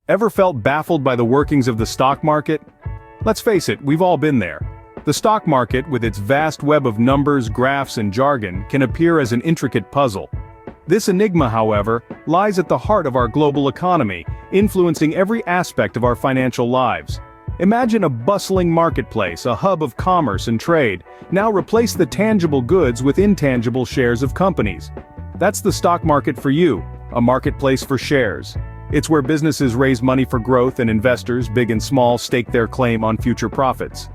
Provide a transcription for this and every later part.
Ever felt baffled by the workings of the stock market? Let's face it, we've all been there. The stock market, with its vast web of numbers, graphs, and jargon, can appear as an intricate puzzle. This enigma, however, lies at the heart of our global economy, influencing every aspect of our financial lives. Imagine a bustling marketplace, a hub of commerce and trade. Now replace the tangible goods with intangible shares of companies. That's the stock market for you, a marketplace for shares. It's where businesses raise money for growth and investors, big and small, stake their claim on future profits.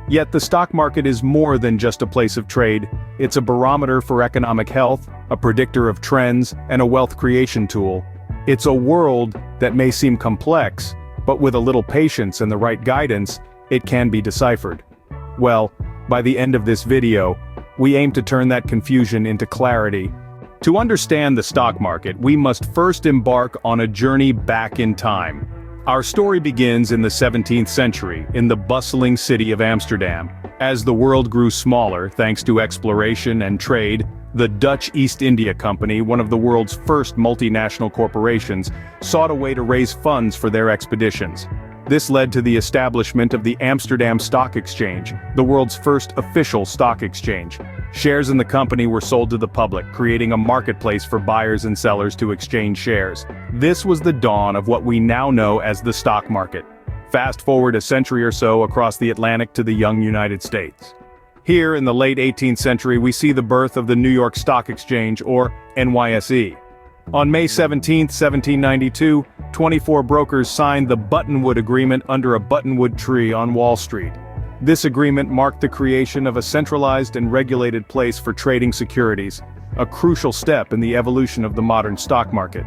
Yet the stock market is more than just a place of trade. It's a barometer for economic health, a predictor of trends, and a wealth creation tool. It's a world that may seem complex, but with a little patience and the right guidance, it can be deciphered. Well, by the end of this video, we aim to turn that confusion into clarity. To understand the stock market, we must first embark on a journey back in time. Our story begins in the 17th century, in the bustling city of Amsterdam. As the world grew smaller thanks to exploration and trade, the Dutch East India Company, one of the world's first multinational corporations, sought a way to raise funds for their expeditions. This led to the establishment of the Amsterdam Stock Exchange, the world's first official stock exchange. Shares in the company were sold to the public, creating a marketplace for buyers and sellers to exchange shares. This was the dawn of what we now know as the stock market. Fast forward a century or so across the Atlantic to the young United States. Here in the late 18th century we see the birth of the New York Stock Exchange, or NYSE. On May 17, 1792, 24 brokers signed the Buttonwood Agreement under a buttonwood tree on Wall Street. This agreement marked the creation of a centralized and regulated place for trading securities, a crucial step in the evolution of the modern stock market.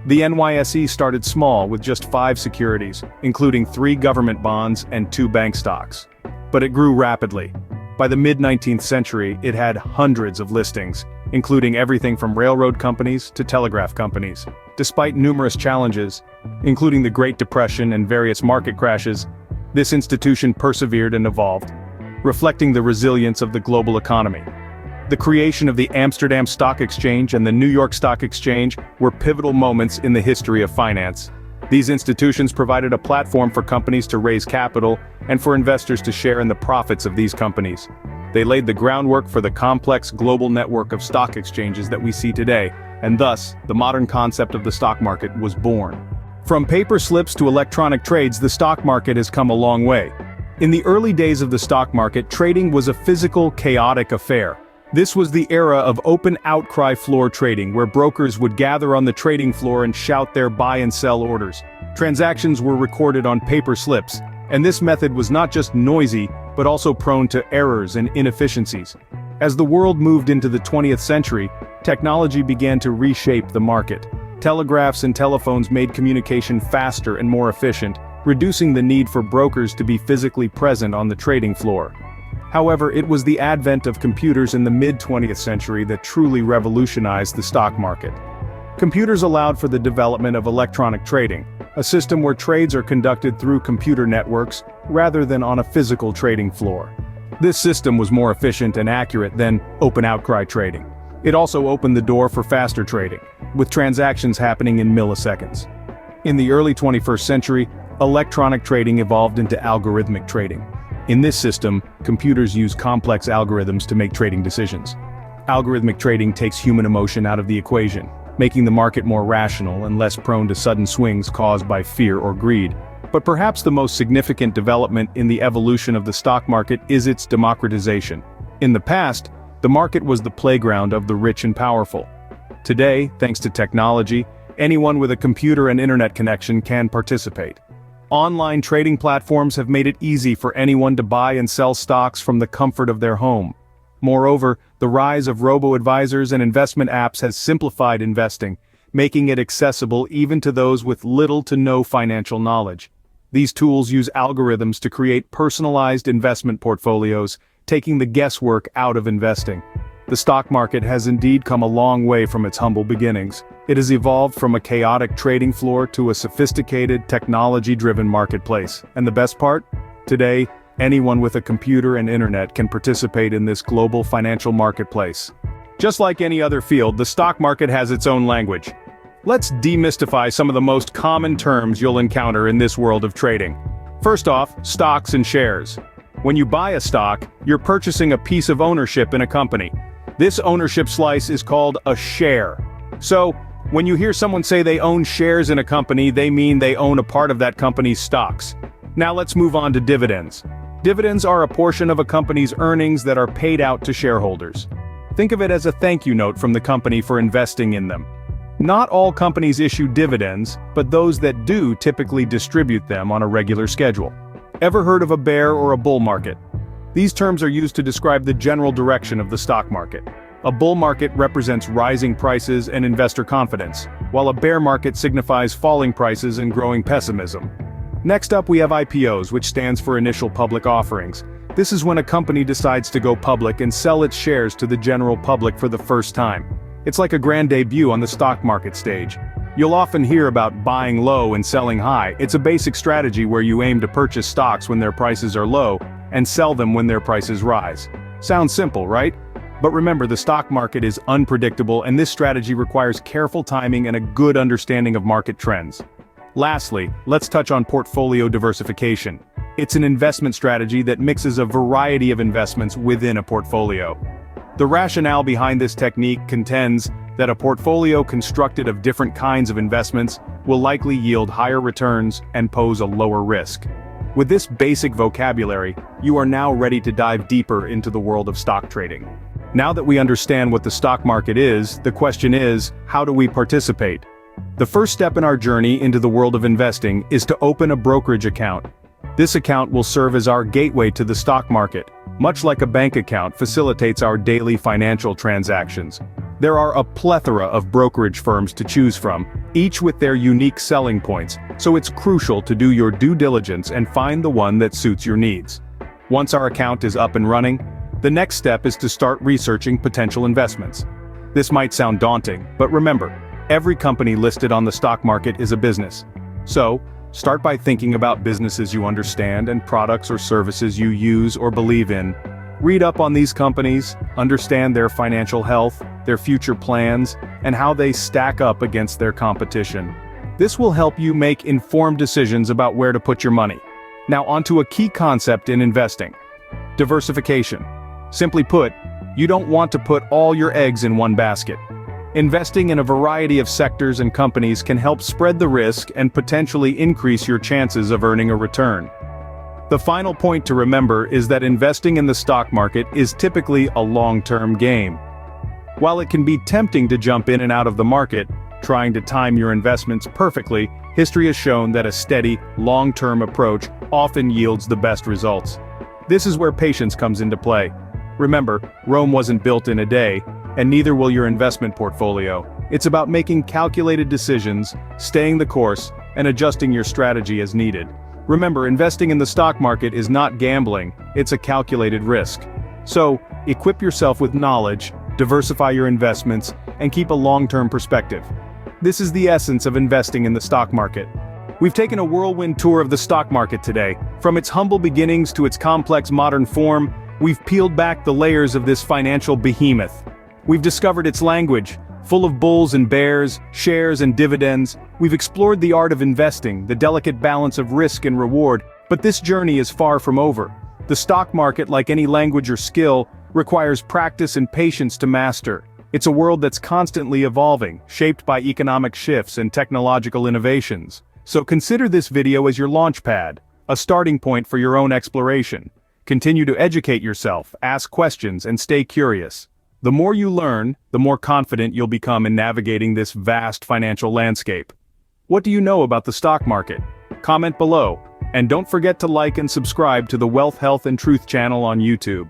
The NYSE started small with just 5 securities, including 3 government bonds and 2 bank stocks. But it grew rapidly. By the mid-19th century, it had hundreds of listings, including everything from railroad companies to telegraph companies. Despite numerous challenges, including the Great Depression and various market crashes, this institution persevered and evolved, reflecting the resilience of the global economy. The creation of the Amsterdam Stock Exchange and the New York Stock Exchange were pivotal moments in the history of finance. These institutions provided a platform for companies to raise capital and for investors to share in the profits of these companies. They laid the groundwork for the complex global network of stock exchanges that we see today, and thus, the modern concept of the stock market was born. From paper slips to electronic trades, the stock market has come a long way. In the early days of the stock market, trading was a physical, chaotic affair. This was the era of open outcry floor trading, where brokers would gather on the trading floor and shout their buy and sell orders. Transactions were recorded on paper slips, and this method was not just noisy, but also prone to errors and inefficiencies. As the world moved into the 20th century, technology began to reshape the market. Telegraphs and telephones made communication faster and more efficient, reducing the need for brokers to be physically present on the trading floor. However, it was the advent of computers in the mid-20th century that truly revolutionized the stock market. Computers allowed for the development of electronic trading, a system where trades are conducted through computer networks rather than on a physical trading floor. This system was more efficient and accurate than open outcry trading. It also opened the door for faster trading, with transactions happening in milliseconds. In the early 21st century, electronic trading evolved into algorithmic trading. In this system, computers use complex algorithms to make trading decisions. Algorithmic trading takes human emotion out of the equation, making the market more rational and less prone to sudden swings caused by fear or greed. But perhaps the most significant development in the evolution of the stock market is its democratization. In the past, the market was the playground of the rich and powerful. Today, thanks to technology, anyone with a computer and internet connection can participate. Online trading platforms have made it easy for anyone to buy and sell stocks from the comfort of their home. Moreover, the rise of robo-advisors and investment apps has simplified investing, making it accessible even to those with little to no financial knowledge. These tools use algorithms to create personalized investment portfolios, taking the guesswork out of investing. The stock market has indeed come a long way from its humble beginnings. It has evolved from a chaotic trading floor to a sophisticated, technology-driven marketplace. And the best part? Today, anyone with a computer and internet can participate in this global financial marketplace. Just like any other field, the stock market has its own language. Let's demystify some of the most common terms you'll encounter in this world of trading. First off, stocks and shares. When you buy a stock, you're purchasing a piece of ownership in a company. This ownership slice is called a share. So, when you hear someone say they own shares in a company, they mean they own a part of that company's stocks. Now let's move on to dividends. Dividends are a portion of a company's earnings that are paid out to shareholders. Think of it as a thank you note from the company for investing in them. Not all companies issue dividends, but those that do typically distribute them on a regular schedule. Ever heard of a bear or a bull market? These terms are used to describe the general direction of the stock market. A bull market represents rising prices and investor confidence, while a bear market signifies falling prices and growing pessimism. Next up we have IPOs, which stands for initial public offerings. This is when a company decides to go public and sell its shares to the general public for the first time. It's like a grand debut on the stock market stage. You'll often hear about buying low and selling high. It's a basic strategy where you aim to purchase stocks when their prices are low and sell them when their prices rise. Sounds simple, right? But remember, the stock market is unpredictable, and this strategy requires careful timing and a good understanding of market trends. Lastly, let's touch on portfolio diversification. It's an investment strategy that mixes a variety of investments within a portfolio. The rationale behind this technique contends that a portfolio constructed of different kinds of investments will likely yield higher returns and pose a lower risk. With this basic vocabulary, you are now ready to dive deeper into the world of stock trading. Now that we understand what the stock market is, the question is, how do we participate? The first step in our journey into the world of investing is to open a brokerage account. This account will serve as our gateway to the stock market. Much like a bank account facilitates our daily financial transactions. There are a plethora of brokerage firms to choose from, each with their unique selling points, so it's crucial to do your due diligence and find the one that suits your needs. Once our account is up and running, the next step is to start researching potential investments. This might sound daunting, but remember, every company listed on the stock market is a business. So, start by thinking about businesses you understand and products or services you use or believe in. Read up on these companies, understand their financial health, their future plans, and how they stack up against their competition. This will help you make informed decisions about where to put your money. Now onto a key concept in investing: diversification. Simply put, you don't want to put all your eggs in one basket. Investing in a variety of sectors and companies can help spread the risk and potentially increase your chances of earning a return. The final point to remember is that investing in the stock market is typically a long-term game. While it can be tempting to jump in and out of the market, trying to time your investments perfectly, history has shown that a steady, long-term approach often yields the best results. This is where patience comes into play. Remember, Rome wasn't built in a day, and neither will your investment portfolio. It's about making calculated decisions, staying the course, and adjusting your strategy as needed. Remember, investing in the stock market is not gambling, it's a calculated risk. So, equip yourself with knowledge, diversify your investments, and keep a long-term perspective. This is the essence of investing in the stock market. We've taken a whirlwind tour of the stock market today. From its humble beginnings to its complex modern form, we've peeled back the layers of this financial behemoth. We've discovered its language, full of bulls and bears, shares and dividends. We've explored the art of investing, the delicate balance of risk and reward, but this journey is far from over. The stock market, like any language or skill, requires practice and patience to master. It's a world that's constantly evolving, shaped by economic shifts and technological innovations. So consider this video as your launchpad, a starting point for your own exploration. Continue to educate yourself, ask questions, and stay curious. The more you learn, the more confident you'll become in navigating this vast financial landscape. What do you know about the stock market? Comment below, and don't forget to like and subscribe to the Wealth, Health, and Truth channel on YouTube.